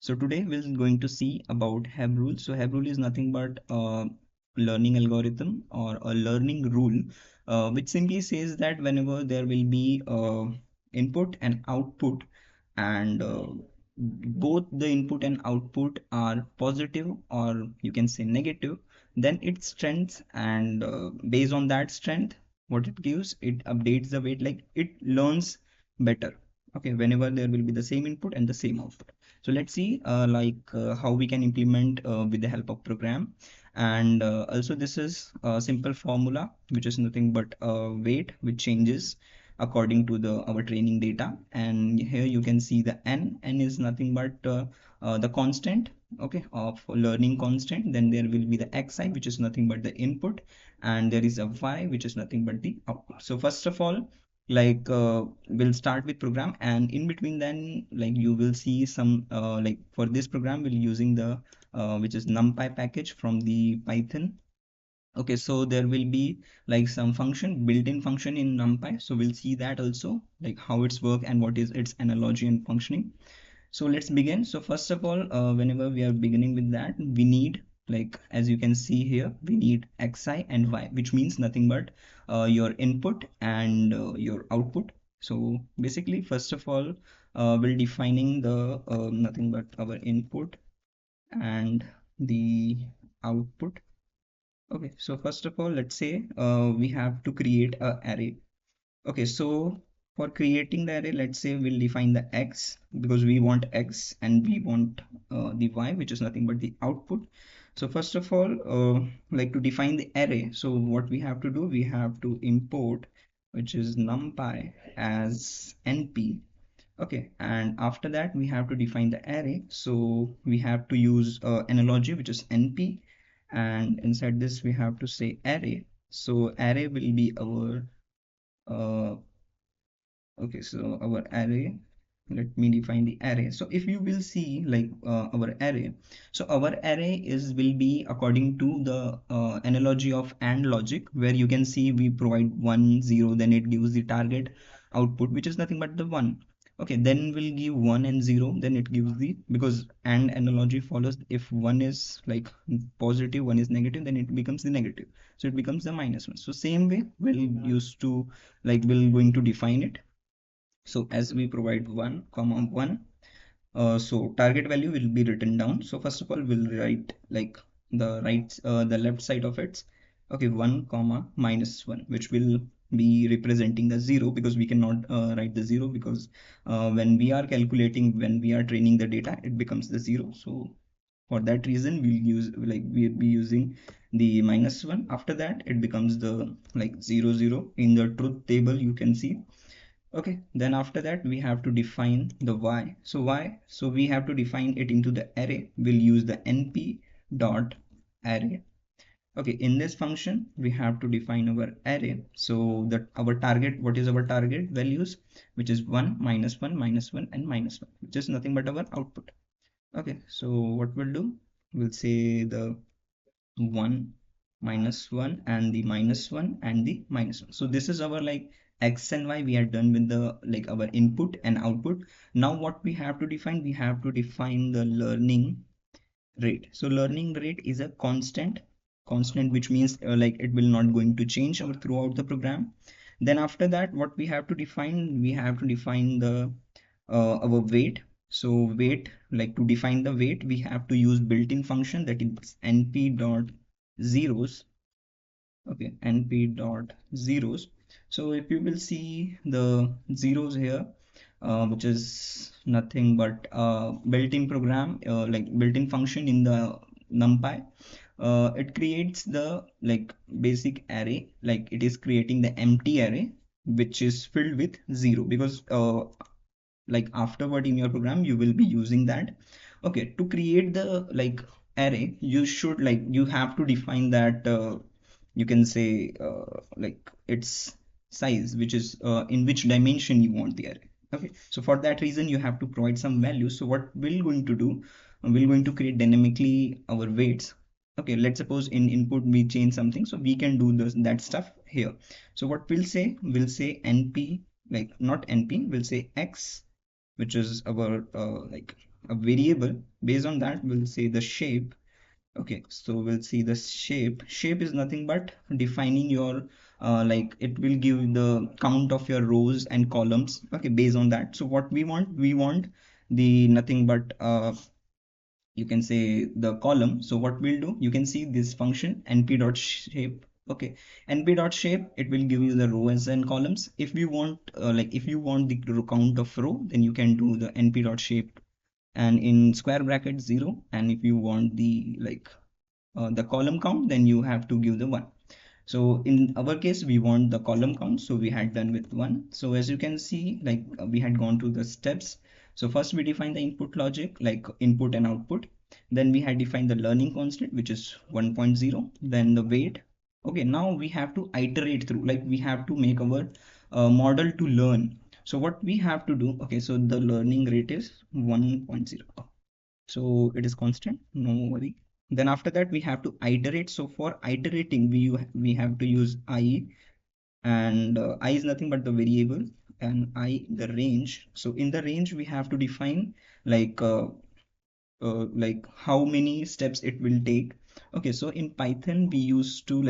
So today we're going to see about Hebb rule. So Hebb rule is nothing but a learning algorithm or a learning rule, which simply says that whenever there will be input and output, and both the input and output are positive or you can say negative, then it strengths, and based on that strength, what it gives, it updates the weight, like it learns better. Okay, whenever there will be the same input and the same output. So let's see how we can implement with the help of program. And also this is a simple formula which is nothing but weight which changes according to the our training data. And here you can see the n is nothing but the constant, okay, of learning constant. Then there will be the xi, which is nothing but the input, and there is a y, which is nothing but the output. So first of all, we'll start with program, and in between then like you will see some like for this program we'll using the which is numpy package from the Python. Okay, so there will be like some function, built-in function in numpy, so we'll see that also, like how it's work and what is its analogy and functioning. So let's begin. So first of all, whenever we are beginning with that, we need, like as you can see here, we need xi and y, which means nothing but your input and your output. So basically, first of all, we're defining the nothing but our input and the output. Okay, so first of all, let's say we have to create a array. Okay, so for creating the array, let's say we'll define the x because we want x and we want the y, which is nothing but the output. So first of all, like to define the array, so what we have to do, we have to import, which is numpy as np. Okay, and after that we have to define the array. So we have to use analogy, which is np, and inside this we have to say array. So array will be our uh, okay, so our array, let me define the array. So if you will see like our array, so our array is will be according to the analogy of AND logic, where you can see we provide 1 0, then it gives the target output, which is nothing but the 1. Okay, then we'll give 1 and 0, then it gives the, because AND analogy follows, if 1 is like positive, 1 is negative, then it becomes the negative, so it becomes the -1. So same way we'll use to, like we're going to define it. So as we provide 1 comma 1, so target value will be written down. So first of all we'll write like the left side of it, okay, 1 comma -1, which will be representing the 0, because we cannot write the 0, because when we are calculating, when we are training the data, it becomes the 0. So for that reason we'll use, like we'll be using the -1. After that it becomes the like 0 0 in the truth table, you can see. Okay, then after that we have to define the y. So y, so we have to define it into the array. We'll use the np dot array. Okay, in this function we have to define our array. So that our target, what is our target values, which is 1 -1 -1 and -1, which is nothing but our output. Okay, so what we'll do, we'll say the 1 -1 and the -1 and the -1. So this is our like x and y, we are done with the like our input and output. Now what we have to define, we have to define the learning rate. So learning rate is a constant, which means like it will not going to change throughout the program. Then after that, what we have to define, we have to define the our weight. So weight, like to define the weight, we have to use built-in function, that is np dot zeros. Okay, np dot zeros. So if you will see the zeros here, which is nothing but built-in program, like built-in function in the numpy, it creates the like basic array, like it is creating the empty array which is filled with 0, because like afterward in your program you will be using that. Okay, to create the like array, you should, like you have to define that you can say like its size, which is in which dimension you want the array. Okay, so for that reason you have to provide some values. So what we're going to do, we're going to create dynamically our weights. Okay, let's suppose in input we change something, so we can do that stuff here. So what we'll say, we'll say np, like not np, we'll say x, which is our like a variable. Based on that, we'll say the shape. Okay, so we'll see the shape. Shape is nothing but defining your like it will give the count of your rows and columns. Okay, based on that. So what we want the nothing but you can say the column. So what we'll do, you can see this function np.shape. Okay, np.shape, it will give you the rows and columns. If you want like if you want the count of row, then you can do the np.shape and in square bracket 0. And if you want the column count, then you have to give the 1. So in our case, we want the column count, so we had done with 1. So as you can see, we had gone through the steps. So first we define the input logic, like input and output. Then we had defined the learning constant, which is 1.0. Then the weight. Okay, now we have to iterate through, like we have to make our model to learn. So what we have to do, okay, so the learning rate is 1.0. So it is constant, no worry. Then after that we have to iterate. So for iterating, we have to use I, and I is nothing but the variable, and I the range. So in the range we have to define like like how many steps it will take. Okay, so in Python we used to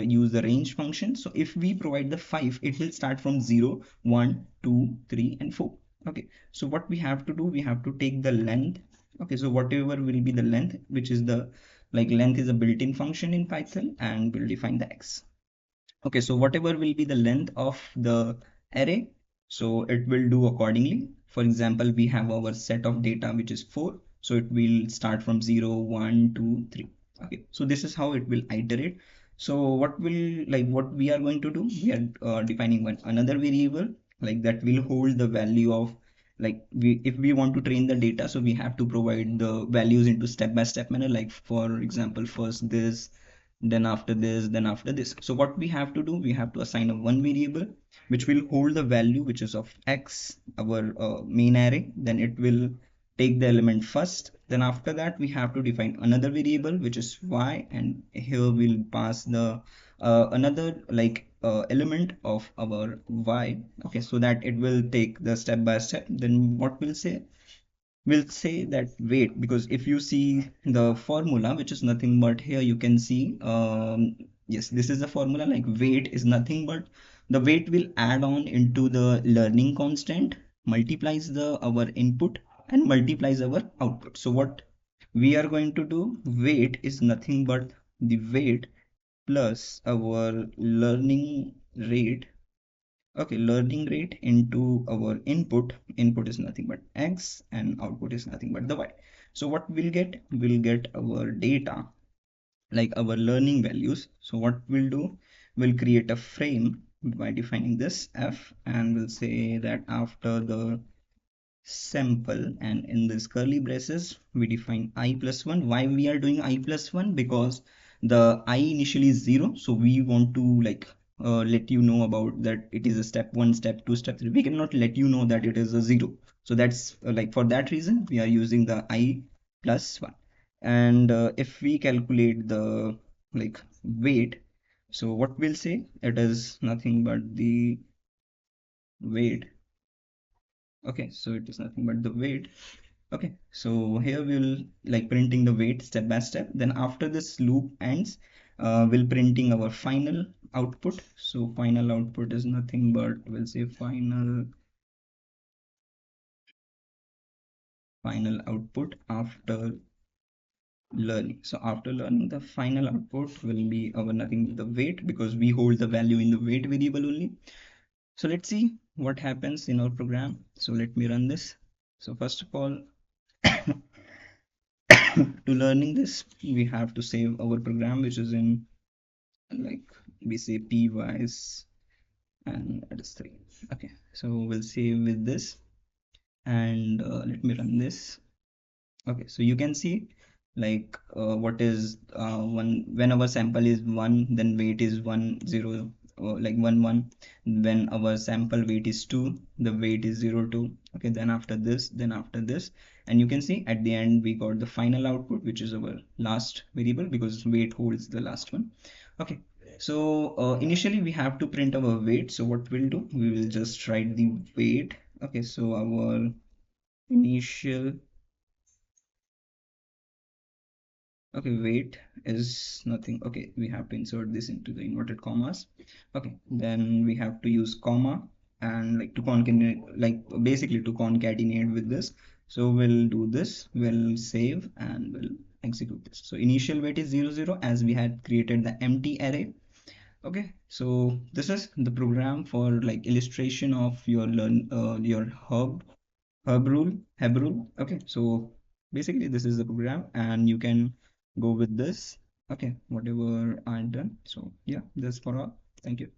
use the range function. So if we provide the 5, it will start from 0, 1, 2, 3, and 4. Okay, so what we have to do, we have to take the length. Okay, so whatever will be the length, which is the length is a built-in function in Python, and we'll define the x. Okay, so whatever will be the length of the array, so it will do accordingly. For example, we have our set of data, which is 4. So it will start from 0, 1, 2, 3. Okay, so this is how it will iterate. So what we are going to do, we are defining another variable that will hold the value of if we want to train the data, so we have to provide the values into step-by-step manner. Like for example, first this, then after this, then after this. So what we have to do, we have to assign a one variable which will hold the value which is of x, our main array. Then it will take the element first. Then after that we have to define another variable which is y, and here we'll pass the another element of our y. Okay, so that it will take the step by step. Then what we'll say that weight, because if you see the formula, which is nothing but here you can see yes, this is the formula. Like weight is nothing but the weight will add on into the learning constant, multiplies the our input, and multiplies our output. So what we are going to do, weight is nothing but the weight plus our learning rate. Okay, learning rate into our input. Input is nothing but x, and output is nothing but the y. So what we'll get our data, like our learning values. So what we'll do, we'll create a frame by defining this f, and we'll say that after the sample, and in this curly braces we define I plus 1. Why we are doing I plus 1? Because the I initially is 0, so we want to let you know about that it is a step 1, step 2, step 3. We cannot let you know that it is a 0. So that's for that reason we are using the I plus 1. And if we calculate the weight, so what we'll say, it is nothing but the weight. Okay, so it is nothing but the weight. Okay, so here we'll printing the weight step by step. Then after this loop ends, we'll printing our final output. So final output is nothing but we'll say final output after learning. So after learning, the final output will be our nothing but the weight, because we hold the value in the weight variable only. So let's see what happens in our program. So let me run this. So first of all, to learning this, we have to save our program, which is in we say pwise, and it is 3. Okay, so we'll save with this, and let me run this. Okay, so you can see what is one. When our sample is 1, then weight is 1 0, 1 1. When our sample weight is 2, the weight is 0 2. Okay, then after this, and you can see at the end we got the final output, which is our last variable, because weight holds the last one. Okay, so initially we have to print our weight. So what we'll do, we will just write the weight. Okay, so our initial Okay, wait is nothing. Okay, we have to insert this into the inverted commas. Okay, then we have to use comma and like to concatenate, like basically to concatenate with this. So we'll do this, we'll save and we'll execute this. So initial weight is 0, 0 as we had created the empty array. Okay, so this is the program for like illustration of your your Hebb rule. Okay, so basically this is the program and you can go with this. Okay, whatever I've done. So yeah, that's for all. Thank you.